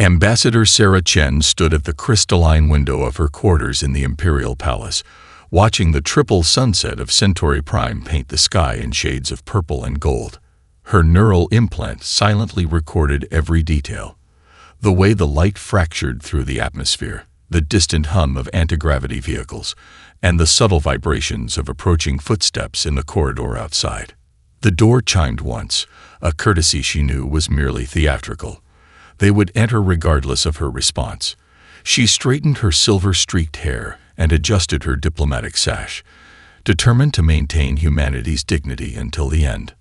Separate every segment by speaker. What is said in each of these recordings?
Speaker 1: Ambassador Sarah Chen stood at the crystalline window of her quarters in the Imperial Palace, watching the triple sunset of Centauri Prime paint the sky in shades of purple and gold. Her neural implant silently recorded every detail. The way the light fractured through the atmosphere, the distant hum of anti-gravity vehicles, and the subtle vibrations of approaching footsteps in the corridor outside. The door chimed once, a courtesy she knew was merely theatrical. They would enter regardless of her response. She straightened her silver-streaked hair and adjusted her diplomatic sash, determined to maintain humanity's dignity until the end.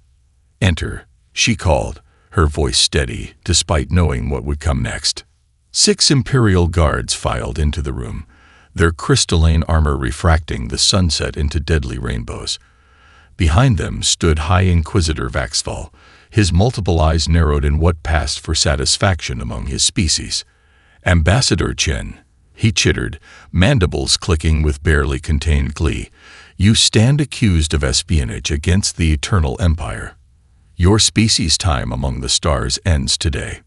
Speaker 1: "Enter," she called, her voice steady despite knowing what would come next. 6 Imperial guards filed into the room, their crystalline armor refracting the sunset into deadly rainbows. Behind them stood High Inquisitor Vaxthal, his multiple eyes narrowed in what passed for satisfaction among his species. "Ambassador Chen," he chittered, mandibles clicking with barely contained glee, "you stand accused of espionage against the Eternal Empire. Your species' time among the stars ends today."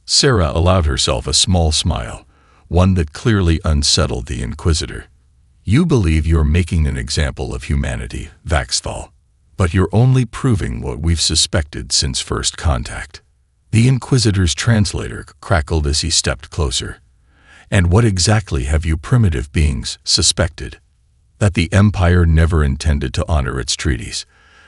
Speaker 1: Sarah allowed herself a small smile, one that clearly unsettled the Inquisitor. "You believe you're making an example of humanity, Vaxthal. But you're only proving what we've suspected since first contact." The Inquisitor's translator crackled as he stepped closer. "And what exactly have you primitive beings suspected? That the Empire never intended to honor its treaties,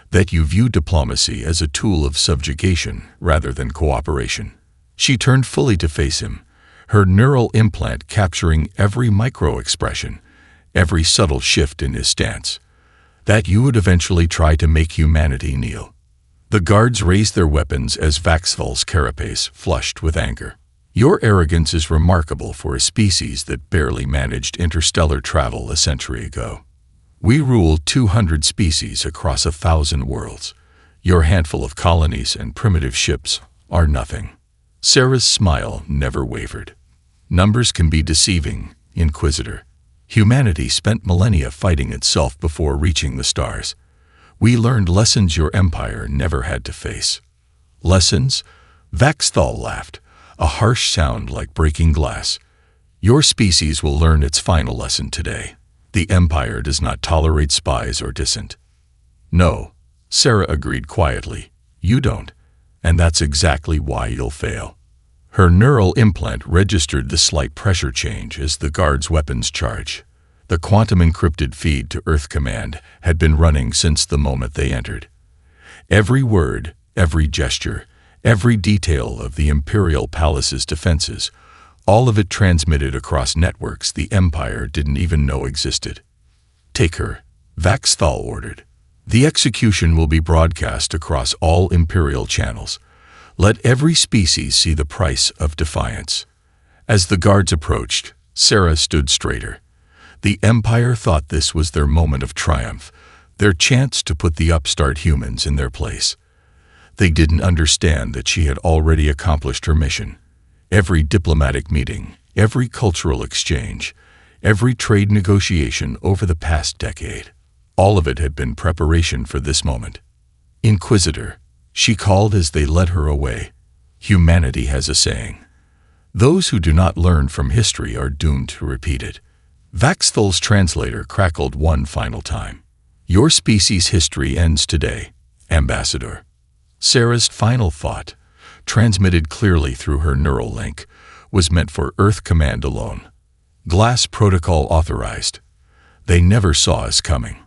Speaker 1: that you view diplomacy as a tool of subjugation rather than cooperation." She turned fully to face him, her neural implant capturing every micro-expression, every subtle shift in his stance. "That you would eventually try to make humanity kneel." The guards raised their weapons as Vaxthal's carapace flushed with anger. "Your arrogance is remarkable for a species that barely managed interstellar travel a century ago. We rule 200 species across 1,000 worlds. Your handful of colonies and primitive ships are nothing." Sarah's smile never wavered. "Numbers can be deceiving, Inquisitor. Humanity spent millennia fighting itself before reaching the stars. We learned lessons your empire never had to face." "Lessons?" Vaxthal laughed, a harsh sound like breaking glass. "Your species will learn its final lesson today. The Empire does not tolerate spies or dissent." "No," Sarah agreed quietly, "you don't, and that's exactly why you'll fail." Her neural implant registered the slight pressure change as the guards' weapons charged. The quantum-encrypted feed to Earth Command had been running since the moment they entered. Every word, every gesture, every detail of the Imperial Palace's defenses, all of it transmitted across networks the Empire didn't even know existed. "Take her," Vaxthal ordered. "The execution will be broadcast across all Imperial channels. Let every species see the price of defiance." As the guards approached, Sarah stood straighter. The Empire thought this was their moment of triumph, their chance to put the upstart humans in their place. They didn't understand that she had already accomplished her mission. Every diplomatic meeting, every cultural exchange, every trade negotiation over the past decade, all of it had been preparation for this moment. "Inquisitor," she called as they led her away. "Humanity has a saying. Those who do not learn from history are doomed to repeat it." Vaxthal's translator crackled one final time. "Your species' history ends today, Ambassador." Sarah's final thought, transmitted clearly through her neural link, was meant for Earth Command alone. Glass protocol authorized. They never saw us coming.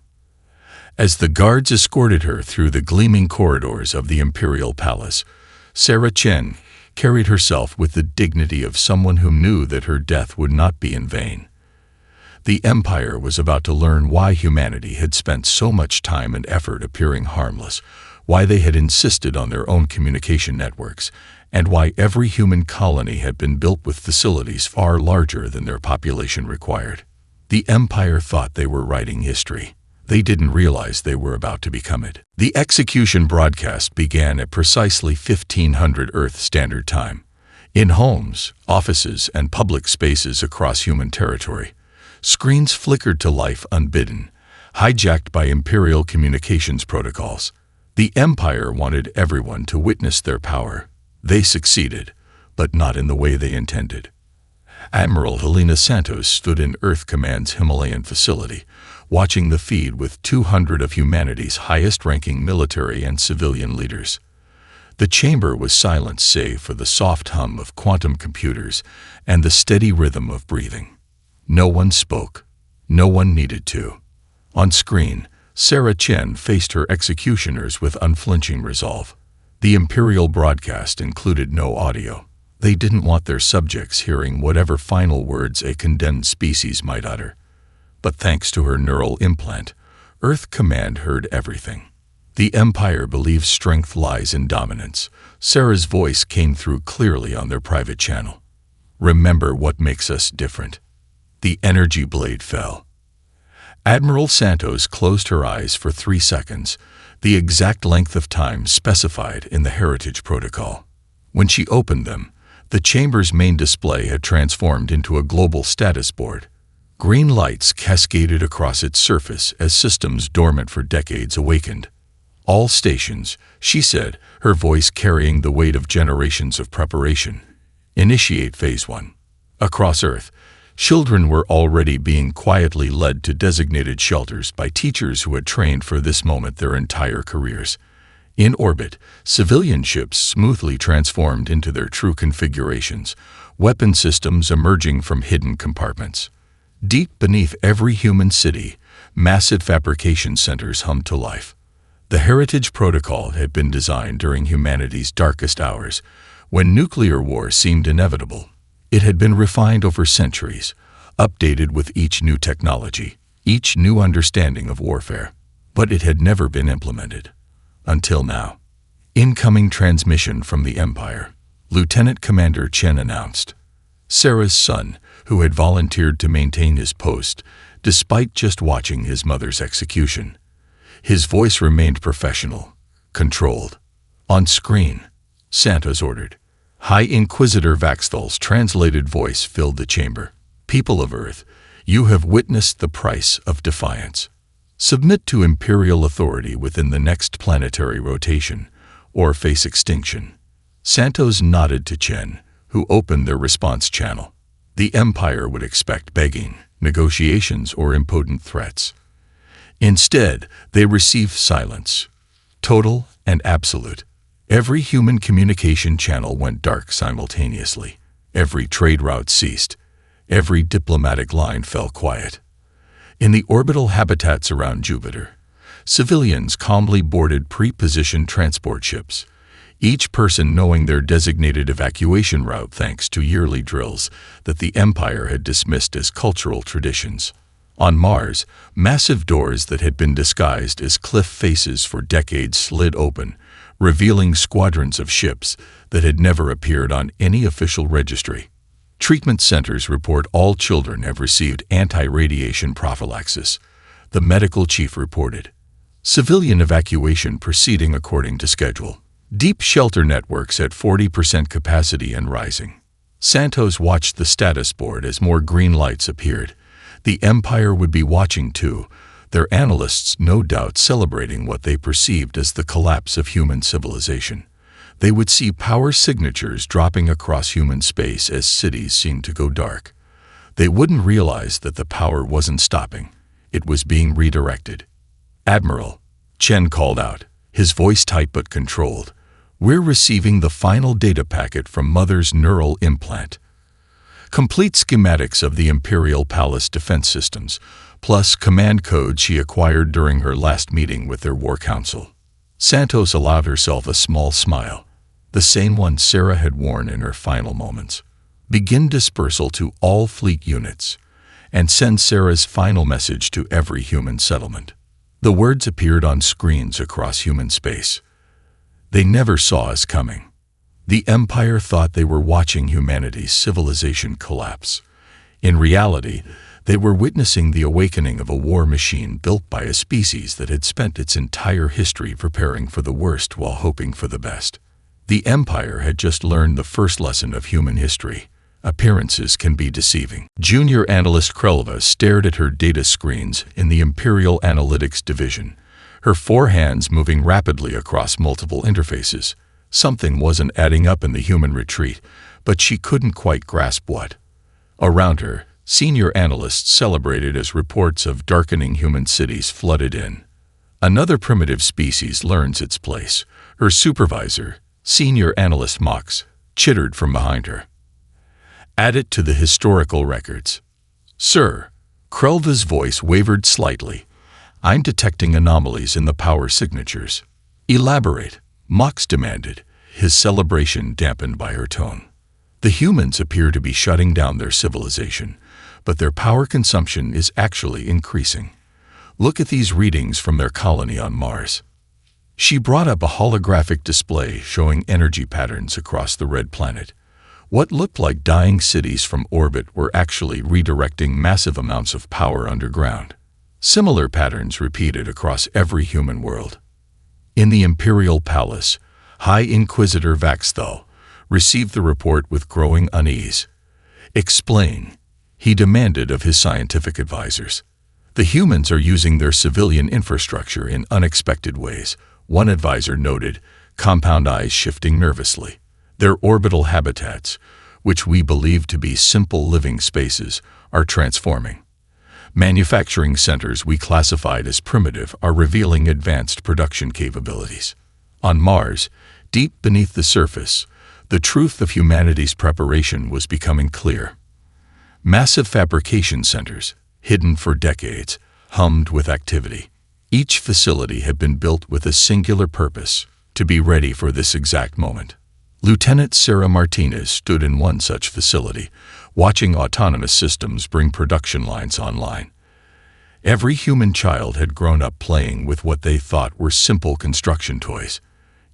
Speaker 1: As the guards escorted her through the gleaming corridors of the Imperial Palace, Sarah Chen carried herself with the dignity of someone who knew that her death would not be in vain. The Empire was about to learn why humanity had spent so much time and effort appearing harmless, why they had insisted on their own communication networks, and why every human colony had been built with facilities far larger than their population required. The Empire thought they were writing history. They didn't realize they were about to become it. The execution broadcast began at precisely 1500 Earth Standard Time. In homes, offices, and public spaces across human territory, screens flickered to life unbidden, hijacked by Imperial communications protocols. The Empire wanted everyone to witness their power. They succeeded, but not in the way they intended. Admiral Helena Santos stood in Earth Command's Himalayan facility, watching the feed with 200 of humanity's highest-ranking military and civilian leaders. The chamber was silent save for the soft hum of quantum computers and the steady rhythm of breathing. No one spoke. No one needed to. On screen, Sarah Chen faced her executioners with unflinching resolve. The Imperial broadcast included no audio. They didn't want their subjects hearing whatever final words a condemned species might utter. But thanks to her neural implant, Earth Command heard everything. The Empire believes strength lies in dominance. Sarah's voice came through clearly on their private channel. Remember what makes us different. The energy blade fell. Admiral Santos closed her eyes for 3 seconds, the exact length of time specified in the Heritage Protocol. When she opened them, the chamber's main display had transformed into a global status board. Green lights cascaded across its surface as systems dormant for decades awakened. All stations, she said, her voice carrying the weight of generations of preparation. Initiate Phase 1. Across Earth, children were already being quietly led to designated shelters by teachers who had trained for this moment their entire careers. In orbit, civilian ships smoothly transformed into their true configurations, weapon systems emerging from hidden compartments. Deep beneath every human city, massive fabrication centers hummed to life. The Heritage Protocol had been designed during humanity's darkest hours, when nuclear war seemed inevitable. It had been refined over centuries, updated with each new technology, each new understanding of warfare. But it had never been implemented. Until now. Incoming transmission from the Empire, Lieutenant Commander Chen announced. Sarah's son, who had volunteered to maintain his post, despite just watching his mother's execution. His voice remained professional, controlled. On screen, Santos ordered. High Inquisitor Vaxthal's translated voice filled the chamber. People of Earth, you have witnessed the price of defiance. Submit to Imperial authority within the next planetary rotation, or face extinction. Santos nodded to Chen, who opened their response channel. The Empire would expect begging, negotiations, or impotent threats. Instead, they received silence, total and absolute. Every human communication channel went dark simultaneously. Every trade route ceased. Every diplomatic line fell quiet. In the orbital habitats around Jupiter, civilians calmly boarded pre-positioned transport ships, each person knowing their designated evacuation route thanks to yearly drills that the Empire had dismissed as cultural traditions. On Mars, massive doors that had been disguised as cliff faces for decades slid open, revealing squadrons of ships that had never appeared on any official registry. Treatment centers report all children have received anti-radiation prophylaxis, the medical chief reported. Civilian evacuation proceeding according to schedule. Deep shelter networks at 40% capacity and rising. Santos watched the status board as more green lights appeared. The Empire would be watching too, their analysts no doubt celebrating what they perceived as the collapse of human civilization. They would see power signatures dropping across human space as cities seemed to go dark. They wouldn't realize that the power wasn't stopping. It was being redirected. Admiral, Chen called out, his voice tight but controlled. We're receiving the final data packet from Mother's neural implant. Complete schematics of the Imperial Palace defense systems, plus command code she acquired during her last meeting with their war council. Santos allowed herself a small smile, the same one Sarah had worn in her final moments. Begin dispersal to all fleet units, and send Sarah's final message to every human settlement. The words appeared on screens across human space. They never saw us coming. The Empire thought they were watching humanity's civilization collapse. In reality, they were witnessing the awakening of a war machine built by a species that had spent its entire history preparing for the worst while hoping for the best. The Empire had just learned the first lesson of human history. Appearances can be deceiving. Junior analyst Krelva stared at her data screens in the Imperial Analytics Division, her 4 hands moving rapidly across multiple interfaces. Something wasn't adding up in the human retreat, but she couldn't quite grasp what. Around her, senior analysts celebrated as reports of darkening human cities flooded in. Another primitive species learns its place. Her supervisor, senior analyst Mox, chittered from behind her. Add it to the historical records. Sir, Krelva's voice wavered slightly. I'm detecting anomalies in the power signatures. Elaborate, Mox demanded, his celebration dampened by her tone. The humans appear to be shutting down their civilization, but their power consumption is actually increasing. Look at these readings from their colony on Mars. She brought up a holographic display showing energy patterns across the red planet. What looked like dying cities from orbit were actually redirecting massive amounts of power underground. Similar patterns repeated across every human world. In the Imperial Palace, High Inquisitor Vaxthal received the report with growing unease. Explain, he demanded of his scientific advisors. The humans are using their civilian infrastructure in unexpected ways, one advisor noted, compound eyes shifting nervously. Their orbital habitats, which we believe to be simple living spaces, are transforming. Manufacturing centers we classified as primitive are revealing advanced production capabilities. On Mars, deep beneath the surface, the truth of humanity's preparation was becoming clear. Massive fabrication centers, hidden for decades, hummed with activity. Each facility had been built with a singular purpose, to be ready for this exact moment. Lieutenant Sarah Martinez stood in one such facility, watching autonomous systems bring production lines online. Every human child had grown up playing with what they thought were simple construction toys.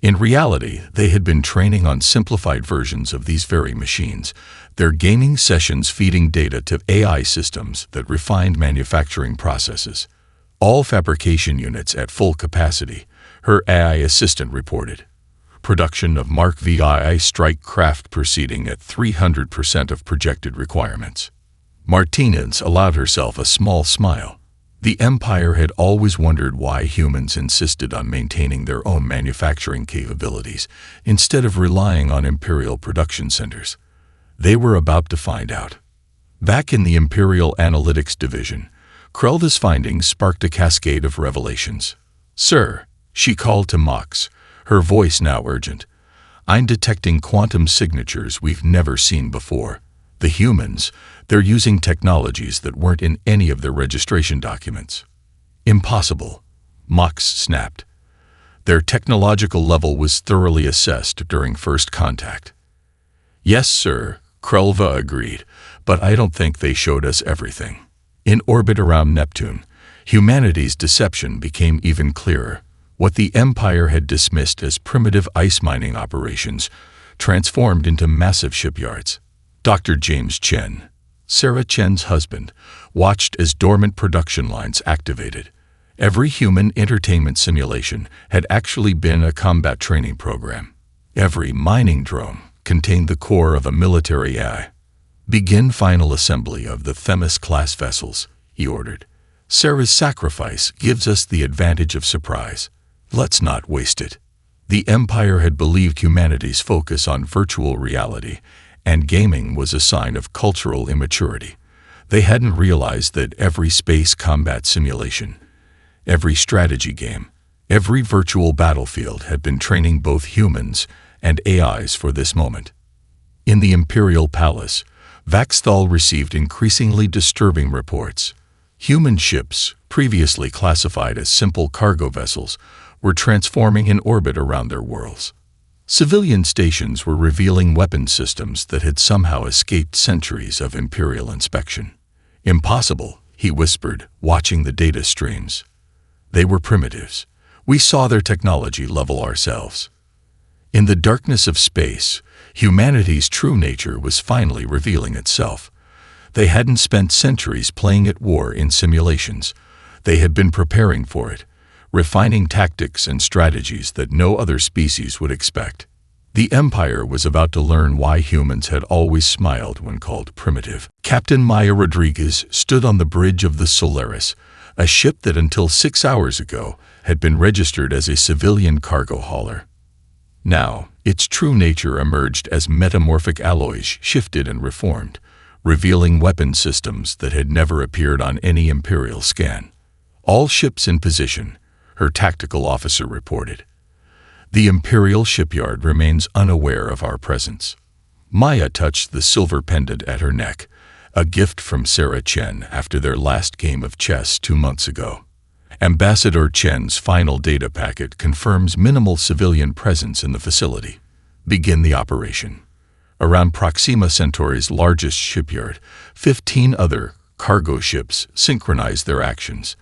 Speaker 1: In reality, they had been training on simplified versions of these very machines, their gaming sessions feeding data to AI systems that refined manufacturing processes. All fabrication units at full capacity, her AI assistant reported. Production of Mark VI strike craft proceeding at 300% of projected requirements. Martinez allowed herself a small smile. The Empire had always wondered why humans insisted on maintaining their own manufacturing capabilities instead of relying on Imperial production centers. They were about to find out. Back in the Imperial Analytics Division, Krelva's findings sparked a cascade of revelations. Sir, she called to Mox, her voice now urgent. I'm detecting quantum signatures we've never seen before. The humans, they're using technologies that weren't in any of their registration documents. Impossible, Mox snapped. Their technological level was thoroughly assessed during first contact. Yes, sir, Krelva agreed, but I don't think they showed us everything. In orbit around Neptune, humanity's deception became even clearer. What the Empire had dismissed as primitive ice mining operations transformed into massive shipyards. Dr. James Chen, Sarah Chen's husband, watched as dormant production lines activated. Every human entertainment simulation had actually been a combat training program. Every mining drone contained the core of a military AI. Begin final assembly of the Themis-class vessels, he ordered. Sarah's sacrifice gives us the advantage of surprise. Let's not waste it. The Empire had believed humanity's focus on virtual reality and gaming was a sign of cultural immaturity. They hadn't realized that every space combat simulation, every strategy game, every virtual battlefield had been training both humans and AIs for this moment. In the Imperial Palace, Vaxthal received increasingly disturbing reports. Human ships, previously classified as simple cargo vessels, were transforming in orbit around their worlds. Civilian stations were revealing weapon systems that had somehow escaped centuries of Imperial inspection. Impossible, he whispered, watching the data streams. They were primitives. We saw their technology level ourselves. In the darkness of space, humanity's true nature was finally revealing itself. They hadn't spent centuries playing at war in simulations. They had been preparing for it, refining tactics and strategies that no other species would expect. The Empire was about to learn why humans had always smiled when called primitive. Captain Maya Rodriguez stood on the bridge of the Solaris, a ship that until 6 hours ago had been registered as a civilian cargo hauler. Now, its true nature emerged as metamorphic alloys shifted and reformed, revealing weapon systems that had never appeared on any Imperial scan. All ships in position, her tactical officer reported. The Imperial shipyard remains unaware of our presence. Maya touched the silver pendant at her neck, a gift from Sarah Chen after their last game of chess 2 months ago. Ambassador Chen's final data packet confirms minimal civilian presence in the facility. Begin the operation. Around Proxima Centauri's largest shipyard, 15 other cargo ships synchronize their actions.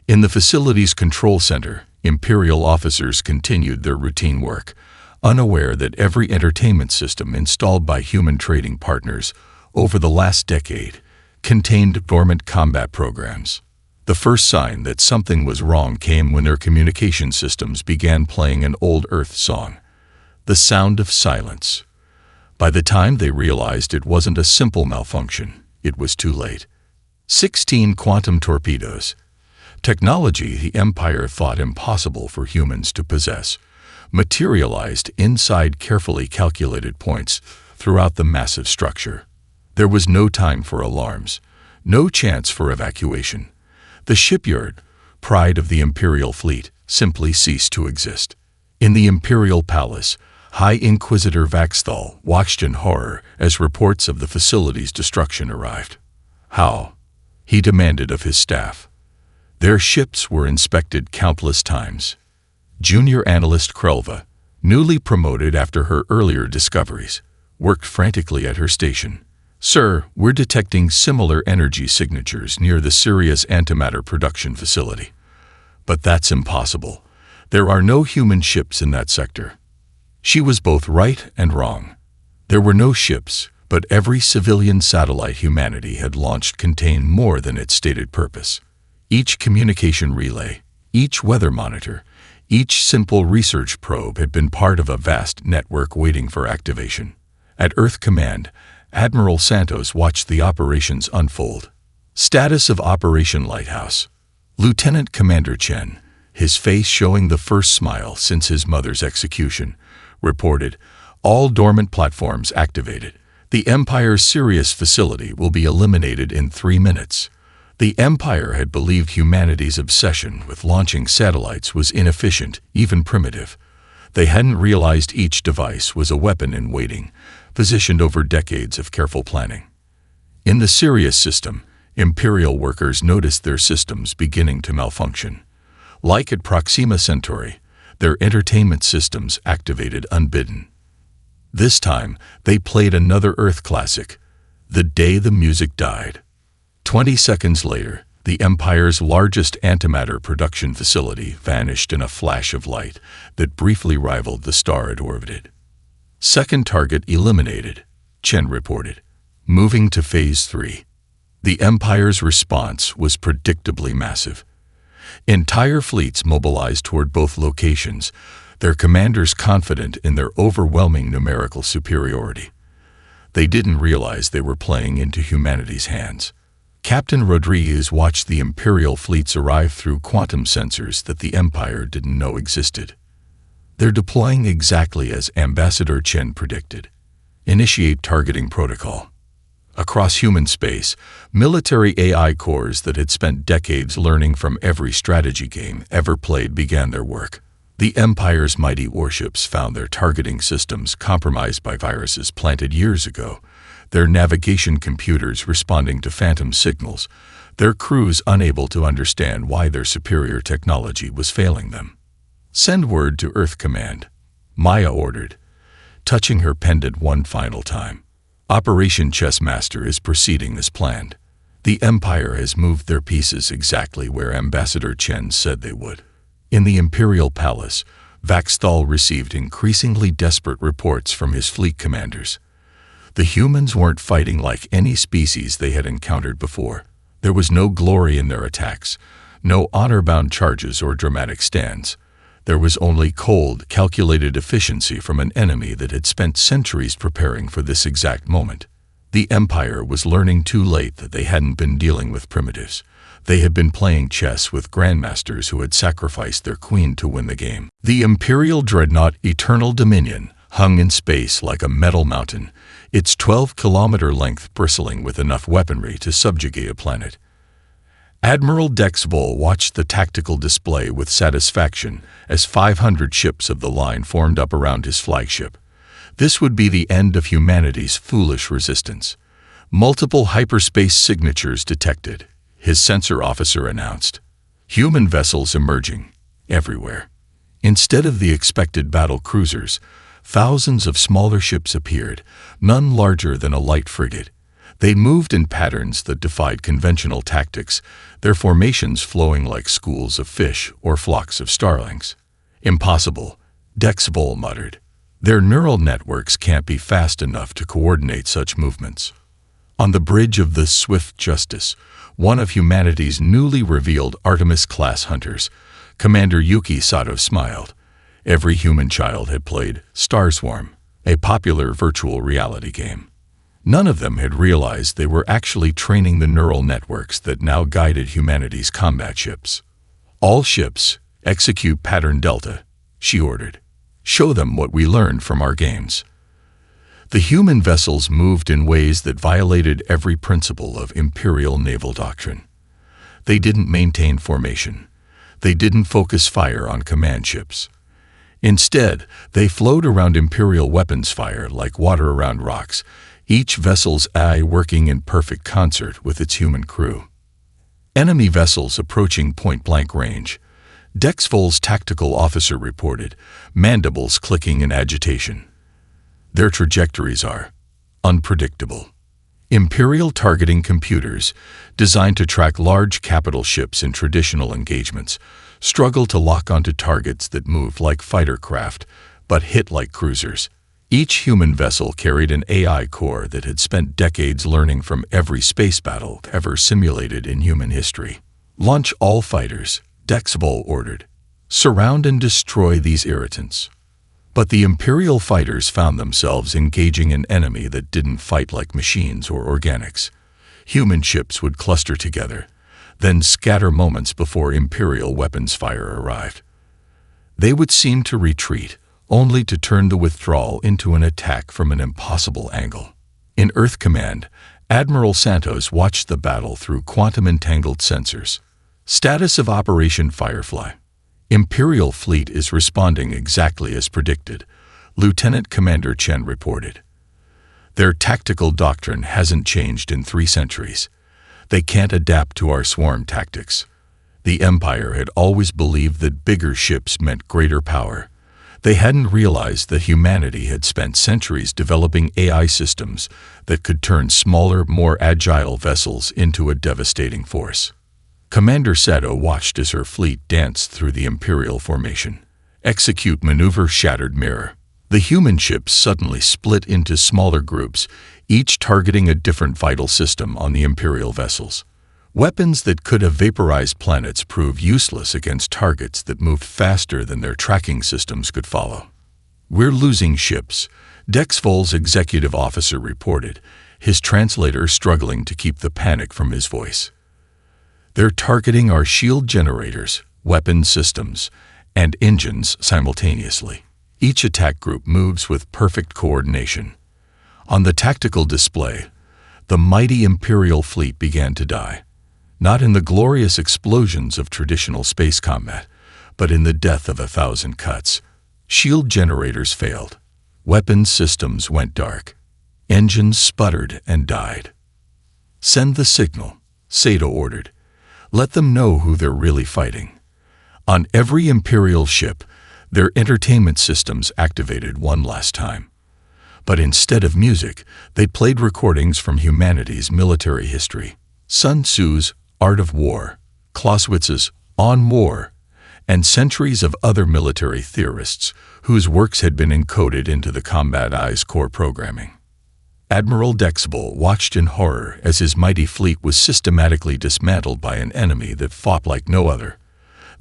Speaker 1: In the facility's control center, Imperial officers continued their routine work, unaware that every entertainment system installed by human trading partners over the last decade contained dormant combat programs. The first sign that something was wrong came when their communication systems began playing an old Earth song, The Sound of Silence. By the time they realized it wasn't a simple malfunction, it was too late. 16 quantum torpedoes. Technology the Empire thought impossible for humans to possess, materialized inside carefully calculated points throughout the massive structure. There was no time for alarms, no chance for evacuation. The shipyard, pride of the Imperial fleet, simply ceased to exist. In the Imperial Palace, High Inquisitor Vaxthal watched in horror as reports of the facility's destruction arrived. How? He demanded of his staff. Their ships were inspected countless times. Junior Analyst Krelva, newly promoted after her earlier discoveries, worked frantically at her station. Sir, we're detecting similar energy signatures near the Sirius antimatter production facility. But that's impossible. There are no human ships in that sector. She was both right and wrong. There were no ships, but every civilian satellite humanity had launched contained more than its stated purpose. Each communication relay, each weather monitor, each simple research probe had been part of a vast network waiting for activation. At Earth Command, Admiral Santos watched the operations unfold. Status of Operation Lighthouse. Lieutenant Commander Chen, his face showing the first smile since his mother's execution, reported, all dormant platforms activated. The Empire's Sirius facility will be eliminated in 3 minutes. The Empire had believed humanity's obsession with launching satellites was inefficient, even primitive. They hadn't realized each device was a weapon in waiting, positioned over decades of careful planning. In the Sirius system, Imperial workers noticed their systems beginning to malfunction. Like at Proxima Centauri, their entertainment systems activated unbidden. This time, they played another Earth classic, The Day the Music Died. 20 seconds later, the Empire's largest antimatter production facility vanished in a flash of light that briefly rivaled the star it orbited. Second target eliminated, Chen reported. Moving to Phase 3. The Empire's response was predictably massive. Entire fleets mobilized toward both locations, their commanders confident in their overwhelming numerical superiority. They didn't realize they were playing into humanity's hands. Captain Rodriguez watched the Imperial fleets arrive through quantum sensors that the Empire didn't know existed. They're deploying exactly as Ambassador Chen predicted. Initiate targeting protocol. Across human space, military AI cores that had spent decades learning from every strategy game ever played began their work. The Empire's mighty warships found their targeting systems compromised by viruses planted years ago, their navigation computers responding to phantom signals, their crews unable to understand why their superior technology was failing them. Send word to Earth Command, Maya ordered, touching her pendant one final time. Operation Chessmaster is proceeding as planned. The Empire has moved their pieces exactly where Ambassador Chen said they would. In the Imperial Palace, Vaxthal received increasingly desperate reports from his fleet commanders. The humans weren't fighting like any species they had encountered before. There was no glory in their attacks, no honor-bound charges or dramatic stands. There was only cold, calculated efficiency from an enemy that had spent centuries preparing for this exact moment. The Empire was learning too late that they hadn't been dealing with primitives. They had been playing chess with grandmasters who had sacrificed their queen to win the game. The Imperial Dreadnought Eternal Dominion hung in space like a metal mountain, its 12-kilometer length bristling with enough weaponry to subjugate a planet. Admiral Dex Vol watched the tactical display with satisfaction as 500 ships of the line formed up around his flagship. This would be the end of humanity's foolish resistance. Multiple hyperspace signatures detected, his sensor officer announced. Human vessels emerging, everywhere. Instead of the expected battle cruisers, thousands of smaller ships appeared, none larger than a light frigate. They moved in patterns that defied conventional tactics, their formations flowing like schools of fish or flocks of starlings. Impossible, Dex Vol muttered. Their neural networks can't be fast enough to coordinate such movements. On the bridge of the Swift Justice, one of humanity's newly revealed Artemis-class hunters, Commander Yuki Sato smiled. Every human child had played Starswarm, a popular virtual reality game. None of them had realized they were actually training the neural networks that now guided humanity's combat ships. All ships, execute Pattern Delta, she ordered. Show them what we learned from our games. The human vessels moved in ways that violated every principle of Imperial naval doctrine. They didn't maintain formation. They didn't focus fire on command ships. Instead, they flowed around Imperial weapons fire like water around rocks, each vessel's eye working in perfect concert with its human crew. Enemy vessels approaching point-blank range. Dex Vol's tactical officer reported, mandibles clicking in agitation. Their trajectories are unpredictable. Imperial targeting computers, designed to track large capital ships in traditional engagements, struggle to lock onto targets that move like fighter craft, but hit like cruisers. Each human vessel carried an AI core that had spent decades learning from every space battle ever simulated in human history. Launch all fighters, Dex Vol ordered. Surround and destroy these irritants. But the Imperial fighters found themselves engaging an enemy that didn't fight like machines or organics. Human ships would cluster together, then scatter moments before Imperial weapons fire arrived. They would seem to retreat, only to turn the withdrawal into an attack from an impossible angle. In Earth Command, Admiral Santos watched the battle through quantum-entangled sensors. Status of Operation Firefly. Imperial fleet is responding exactly as predicted, Lieutenant Commander Chen reported. Their tactical doctrine hasn't changed in 3 centuries. They can't adapt to our swarm tactics. The Empire had always believed that bigger ships meant greater power. They hadn't realized that humanity had spent centuries developing AI systems that could turn smaller, more agile vessels into a devastating force. Commander Sato watched as her fleet danced through the Imperial formation. Execute maneuver Shattered Mirror. The human ships suddenly split into smaller groups, each targeting a different vital system on the Imperial vessels. Weapons that could have vaporized planets proved useless against targets that moved faster than their tracking systems could follow. We're losing ships, Dex Vol's executive officer reported, his translator struggling to keep the panic from his voice. They're targeting our shield generators, weapon systems, and engines simultaneously. Each attack group moves with perfect coordination. On the tactical display, the mighty Imperial fleet began to die. Not in the glorious explosions of traditional space combat, but in the death of 1,000 cuts. Shield generators failed. Weapons systems went dark. Engines sputtered and died. Send the signal, Sato ordered. Let them know who they're really fighting. On every Imperial ship, their entertainment systems activated one last time. But instead of music, they played recordings from humanity's military history. Sun Tzu's Art of War, Clausewitz's On War, and centuries of other military theorists whose works had been encoded into the Combat Eye's core programming. Admiral Dex Vol watched in horror as his mighty fleet was systematically dismantled by an enemy that fought like no other.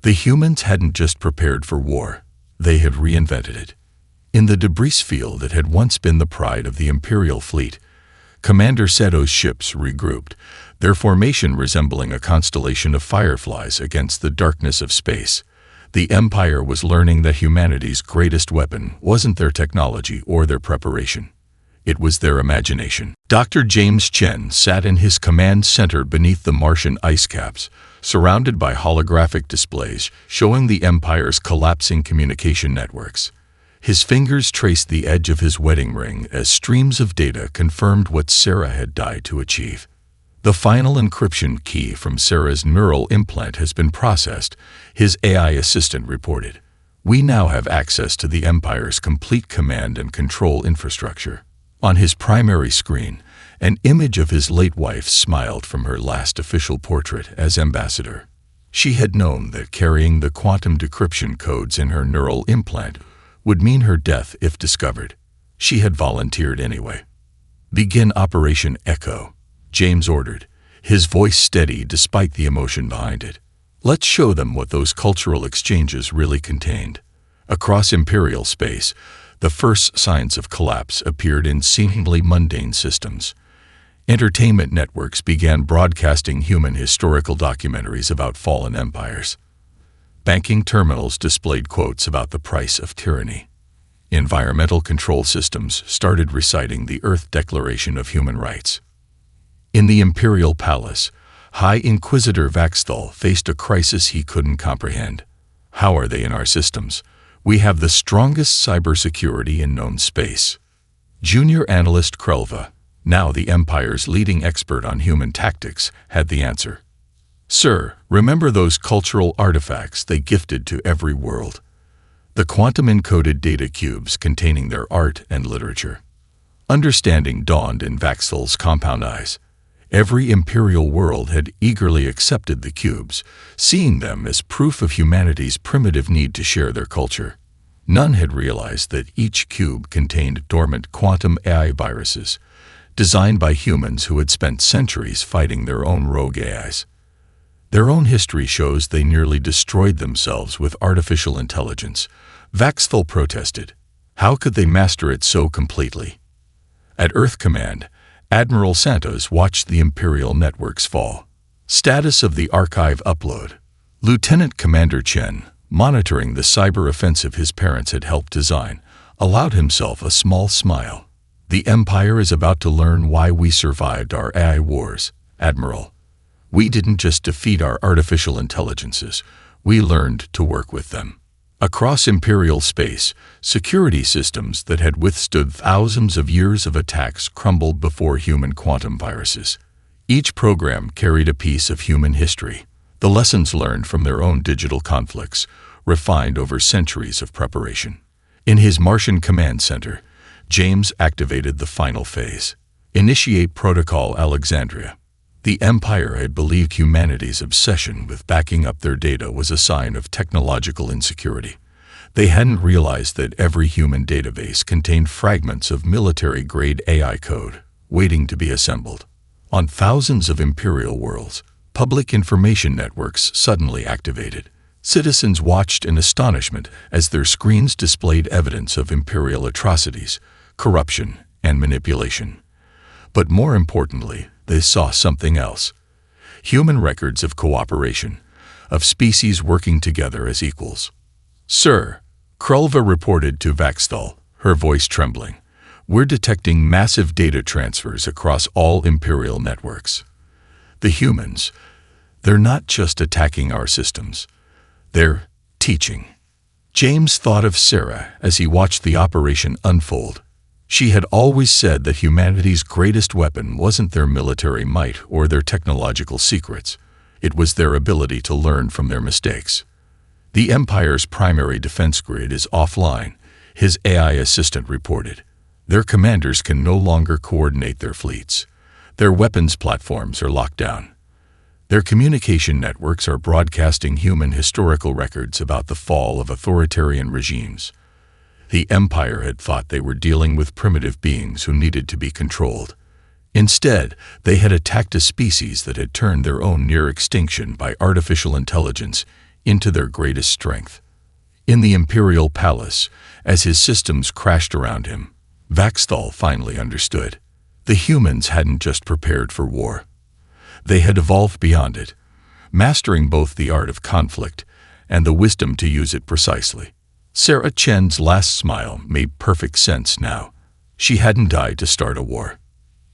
Speaker 1: The humans hadn't just prepared for war, they had reinvented it. In the debris field that had once been the pride of the Imperial fleet, Commander Seto's ships regrouped, their formation resembling a constellation of fireflies against the darkness of space. The Empire was learning that humanity's greatest weapon wasn't their technology or their preparation. It was their imagination. Dr. James Chen sat in his command center beneath the Martian ice caps, surrounded by holographic displays showing the Empire's collapsing communication networks. His fingers traced the edge of his wedding ring as streams of data confirmed what Sarah had died to achieve. The final encryption key from Sarah's neural implant has been processed, his AI assistant reported. We now have access to the Empire's complete command and control infrastructure. On his primary screen, an image of his late wife smiled from her last official portrait as ambassador. She had known that carrying the quantum decryption codes in her neural implant would mean her death if discovered. She had volunteered anyway. "Begin Operation Echo," James ordered, his voice steady despite the emotion behind it. "Let's show them what those cultural exchanges really contained." Across Imperial space, the first signs of collapse appeared in seemingly mundane systems. Entertainment networks began broadcasting human historical documentaries about fallen empires. Banking terminals displayed quotes about the price of tyranny. Environmental control systems started reciting the Earth Declaration of Human Rights. In the Imperial Palace, High Inquisitor Vaxthal faced a crisis he couldn't comprehend. How are they in our systems? We have the strongest cybersecurity in known space. Junior analyst Krelva, now the Empire's leading expert on human tactics, had the answer. "Sir, remember those cultural artifacts they gifted to every world? The quantum-encoded data cubes containing their art and literature." Understanding dawned in Vaxthal's compound eyes. Every Imperial world had eagerly accepted the cubes, seeing them as proof of humanity's primitive need to share their culture. None had realized that each cube contained dormant quantum AI viruses, designed by humans who had spent centuries fighting their own rogue AIs. Their own history shows they nearly destroyed themselves with artificial intelligence. Vaxthal protested. How could they master it so completely? At Earth Command, Admiral Santos watched the Imperial networks fall. Status of the archive upload. Lieutenant Commander Chen, monitoring the cyber offensive his parents had helped design, allowed himself a small smile. "The Empire is about to learn why we survived our AI wars, Admiral. We didn't just defeat our artificial intelligences, we learned to work with them." Across Imperial space, security systems that had withstood thousands of years of attacks crumbled before human quantum viruses. Each program carried a piece of human history, the lessons learned from their own digital conflicts, refined over centuries of preparation. In his Martian command center, James activated the final phase. Initiate Protocol Alexandria. The Empire had believed humanity's obsession with backing up their data was a sign of technological insecurity. They hadn't realized that every human database contained fragments of military-grade AI code, waiting to be assembled. On thousands of Imperial worlds, public information networks suddenly activated. Citizens watched in astonishment as their screens displayed evidence of Imperial atrocities, corruption, and manipulation. But more importantly, they saw something else. Human records of cooperation, of species working together as equals. "Sir," Krelva reported to Vaxthal, her voice trembling, "we're detecting massive data transfers across all Imperial networks. The humans, they're not just attacking our systems, they're teaching." James thought of Sarah as he watched the operation unfold. She had always said that humanity's greatest weapon wasn't their military might or their technological secrets. It was their ability to learn from their mistakes. "The Empire's primary defense grid is offline," his AI assistant reported. "Their commanders can no longer coordinate their fleets. Their weapons platforms are locked down. Their communication networks are broadcasting human historical records about the fall of authoritarian regimes. The Empire had thought they were dealing with primitive beings who needed to be controlled. Instead, they had attacked a species that had turned their own near extinction by artificial intelligence into their greatest strength." In the Imperial Palace, as his systems crashed around him, Vaxthal finally understood. The humans hadn't just prepared for war. They had evolved beyond it, mastering both the art of conflict and the wisdom to use it precisely. Sarah Chen's last smile made perfect sense now. She hadn't died to start a war.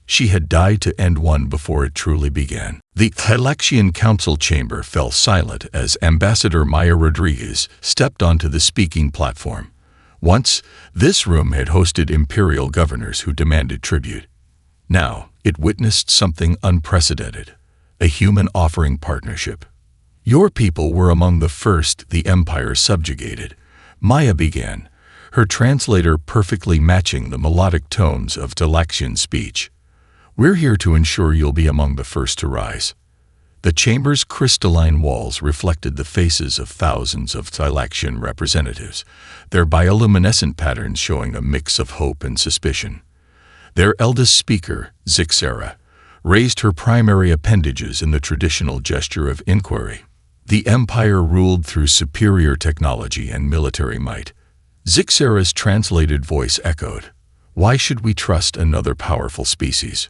Speaker 1: She had died to end one before it truly began. The Galaxian Council chamber fell silent as Ambassador Maya Rodriguez stepped onto the speaking platform. Once, this room had hosted imperial governors who demanded tribute. Now, it witnessed something unprecedented, a human offering partnership. Your people were among the first the Empire subjugated, Maya began, her translator perfectly matching the melodic tones of Galaxian speech. We're here to ensure you'll be among the first to rise. The chamber's crystalline walls reflected the faces of thousands of Galaxian representatives, their bioluminescent patterns showing a mix of hope and suspicion. Their eldest speaker, Zixera, raised her primary appendages in the traditional gesture of inquiry. The Empire ruled through superior technology and military might. Zixera's translated voice echoed, "Why should we trust another powerful species?"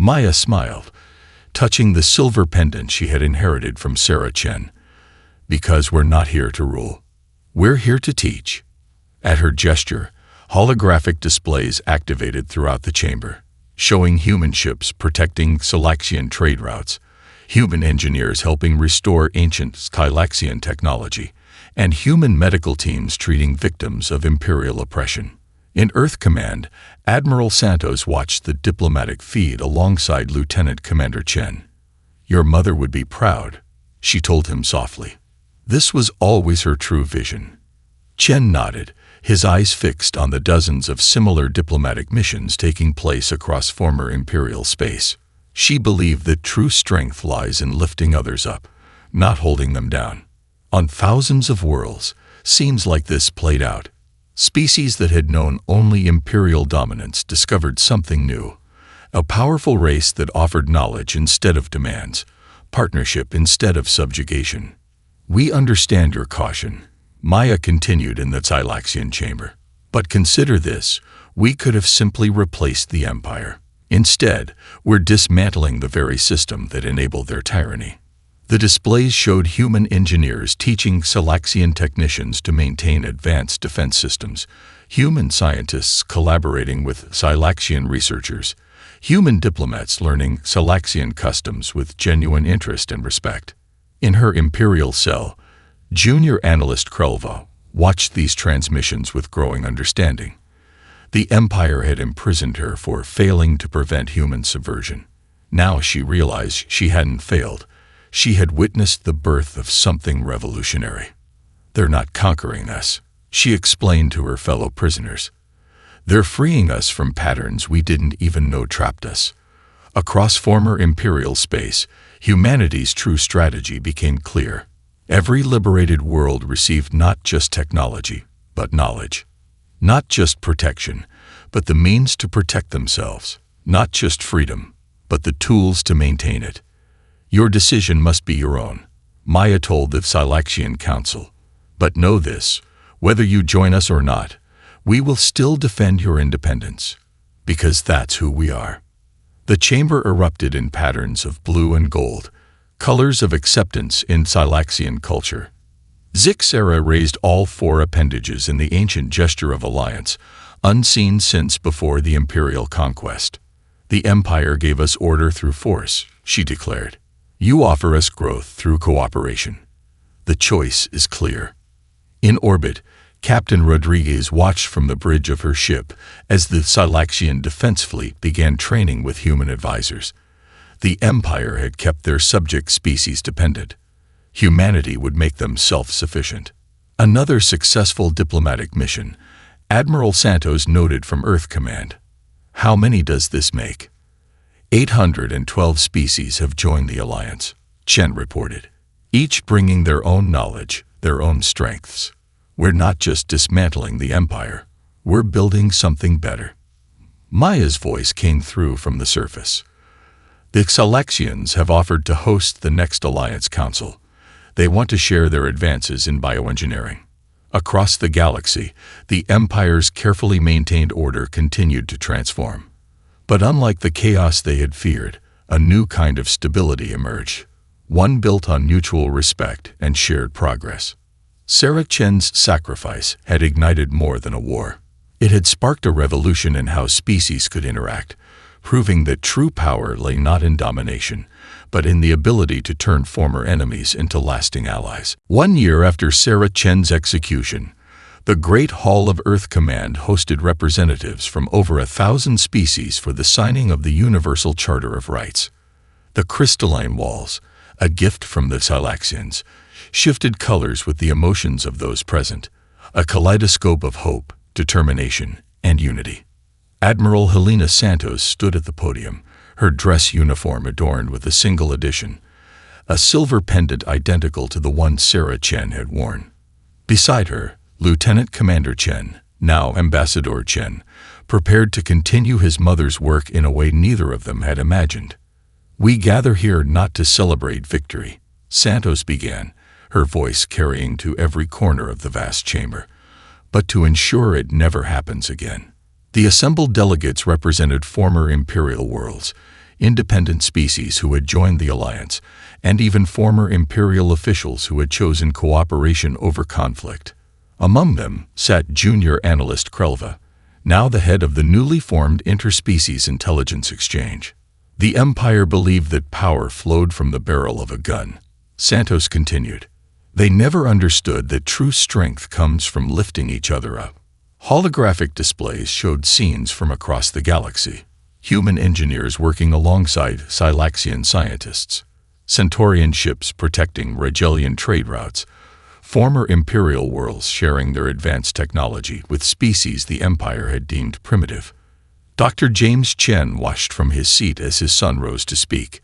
Speaker 1: Maya smiled, touching the silver pendant she had inherited from Sarah Chen. "Because we're not here to rule. We're here to teach." At her gesture, holographic displays activated throughout the chamber, showing human ships protecting Galaxian trade routes, human engineers helping restore ancient Galaxian technology, and human medical teams treating victims of imperial oppression. In Earth Command, Admiral Santos watched the diplomatic feed alongside Lieutenant Commander Chen. "Your mother would be proud," she told him softly. This was always her true vision. Chen nodded, his eyes fixed on the dozens of similar diplomatic missions taking place across former imperial space. She believed that true strength lies in lifting others up, not holding them down. On thousands of worlds, scenes like this played out. Species that had known only imperial dominance discovered something new, a powerful race that offered knowledge instead of demands, partnership instead of subjugation. "We understand your caution," Maya continued in the Galaxian chamber. "But consider this, we could have simply replaced the Empire. Instead, we're dismantling the very system that enabled their tyranny." The displays showed human engineers teaching Galaxian technicians to maintain advanced defense systems, human scientists collaborating with Galaxian researchers, human diplomats learning Galaxian customs with genuine interest and respect. In her imperial cell, Junior Analyst Krelva watched these transmissions with growing understanding. The Empire had imprisoned her for failing to prevent human subversion. Now she realized she hadn't failed. She had witnessed the birth of something revolutionary. "They're not conquering us," she explained to her fellow prisoners. "They're freeing us from patterns we didn't even know trapped us." Across former imperial space, humanity's true strategy became clear. Every liberated world received not just technology, but knowledge. Not just protection, but the means to protect themselves. Not just freedom, but the tools to maintain it. "Your decision must be your own," Maya told the Galaxian Council. "But know this, whether you join us or not, we will still defend your independence, because that's who we are." The chamber erupted in patterns of blue and gold, colors of acceptance in Galaxian culture. Zixera raised all four appendages in the ancient gesture of alliance, unseen since before the imperial conquest. "The Empire gave us order through force," she declared. "You offer us growth through cooperation. The choice is clear." In orbit, Captain Rodriguez watched from the bridge of her ship as the Galaxian defense fleet began training with human advisors. The Empire had kept their subject species dependent. Humanity would make them self-sufficient. Another successful diplomatic mission, Admiral Santos noted from Earth Command. "How many does this make?" 812 species have joined the alliance, Chen reported, each bringing their own knowledge, their own strengths. "We're not just dismantling the Empire, we're building something better." Maya's voice came through from the surface. "The Galaxians have offered to host the next Alliance Council. They want to share their advances in bioengineering." Across the galaxy, the Empire's carefully maintained order continued to transform. But unlike the chaos they had feared, a new kind of stability emerged, one built on mutual respect and shared progress. Sarah Chen's sacrifice had ignited more than a war. It had sparked a revolution in how species could interact, proving that true power lay not in domination, but in the ability to turn former enemies into lasting allies. 1 year after Sarah Chen's execution, the Great Hall of Earth Command hosted representatives from over 1,000 species for the signing of the Universal Charter of Rights. The crystalline walls, a gift from the Silaxians, shifted colors with the emotions of those present, a kaleidoscope of hope, determination, and unity. Admiral Helena Santos stood at the podium, her dress uniform adorned with a single addition, a silver pendant identical to the one Sarah Chen had worn. Beside her, Lieutenant Commander Chen, now Ambassador Chen, prepared to continue his mother's work in a way neither of them had imagined. "We gather here not to celebrate victory," Santos began, her voice carrying to every corner of the vast chamber, "but to ensure it never happens again." The assembled delegates represented former imperial worlds, independent species who had joined the alliance, and even former imperial officials who had chosen cooperation over conflict. Among them sat Junior Analyst Krelva, now the head of the newly formed Interspecies Intelligence Exchange. "The Empire believed that power flowed from the barrel of a gun," Santos continued. "They never understood that true strength comes from lifting each other up." Holographic displays showed scenes from across the galaxy. Human engineers working alongside Silaxian scientists, Centaurian ships protecting Regelian trade routes, former imperial worlds sharing their advanced technology with species the Empire had deemed primitive. Dr. James Chen watched from his seat as his son rose to speak.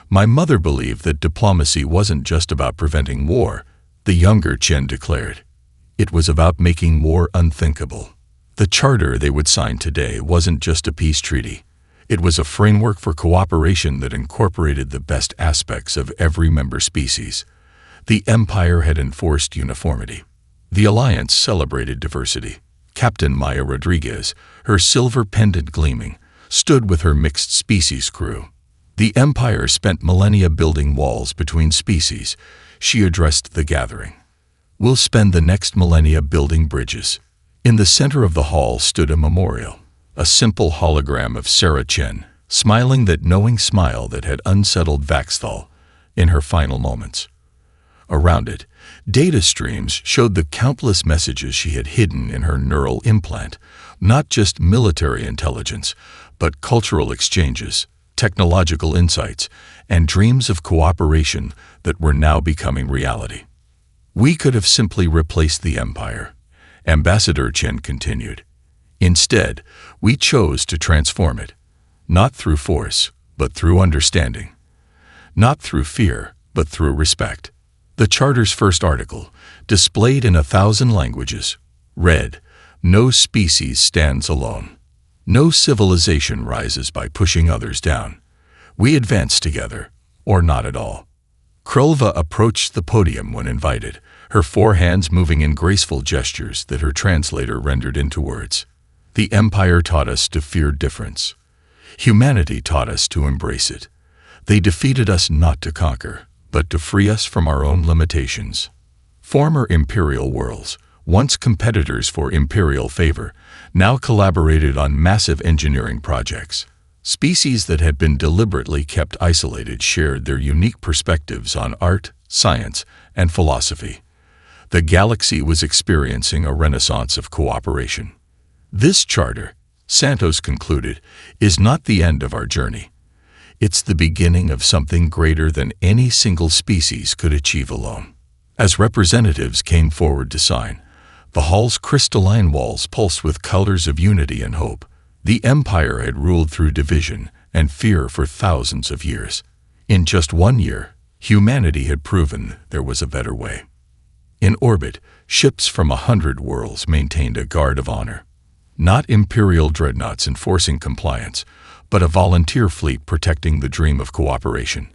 Speaker 1: "My mother believed that diplomacy wasn't just about preventing war," the younger Chen declared. "It was about making war unthinkable." The charter they would sign today wasn't just a peace treaty. It was a framework for cooperation that incorporated the best aspects of every member species. The Empire had enforced uniformity. The Alliance celebrated diversity. Captain Maya Rodriguez, her silver pendant gleaming, stood with her mixed species crew. The Empire spent millennia building walls between species. She addressed the gathering. "We'll spend the next millennia building bridges." In the center of the hall stood a memorial, a simple hologram of Sarah Chen, smiling that knowing smile that had unsettled Vaxthal in her final moments. Around it, data streams showed the countless messages she had hidden in her neural implant, not just military intelligence, but cultural exchanges, technological insights, and dreams of cooperation that were now becoming reality. "We could have simply replaced the Empire," Ambassador Chen continued. "Instead, we chose to transform it, not through force, but through understanding. Not through fear, but through respect." The Charter's first article, displayed in 1,000 languages, read, "No species stands alone. No civilization rises by pushing others down. We advance together, or not at all." Krelva approached the podium when invited, her four hands moving in graceful gestures that her translator rendered into words. "The Empire taught us to fear difference. Humanity taught us to embrace it. They defeated us not to conquer, but to free us from our own limitations." Former imperial worlds, once competitors for imperial favor, now collaborated on massive engineering projects. Species that had been deliberately kept isolated shared their unique perspectives on art, science, and philosophy. The galaxy was experiencing a renaissance of cooperation. "This charter," Santos concluded, "is not the end of our journey. It's the beginning of something greater than any single species could achieve alone." As representatives came forward to sign, the hall's crystalline walls pulsed with colors of unity and hope. The Empire had ruled through division and fear for thousands of years. In just 1 year, humanity had proven there was a better way. In orbit, ships from 100 worlds maintained a guard of honor. Not imperial dreadnoughts enforcing compliance, but a volunteer fleet protecting the dream of cooperation.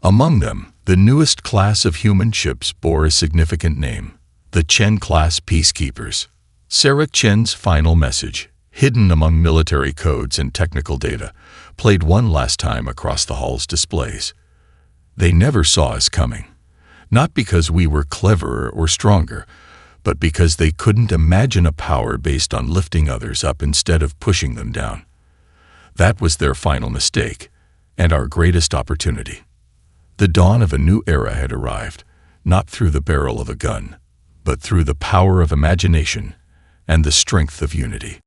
Speaker 1: Among them, the newest class of human ships bore a significant name, the Chen-class Peacekeepers. Sarah Chen's final message, hidden among military codes and technical data, played one last time across the hall's displays. They never saw us coming, not because we were cleverer or stronger, but because they couldn't imagine a power based on lifting others up instead of pushing them down. That was their final mistake, and our greatest opportunity. The dawn of a new era had arrived, not through the barrel of a gun, but through the power of imagination and the strength of unity.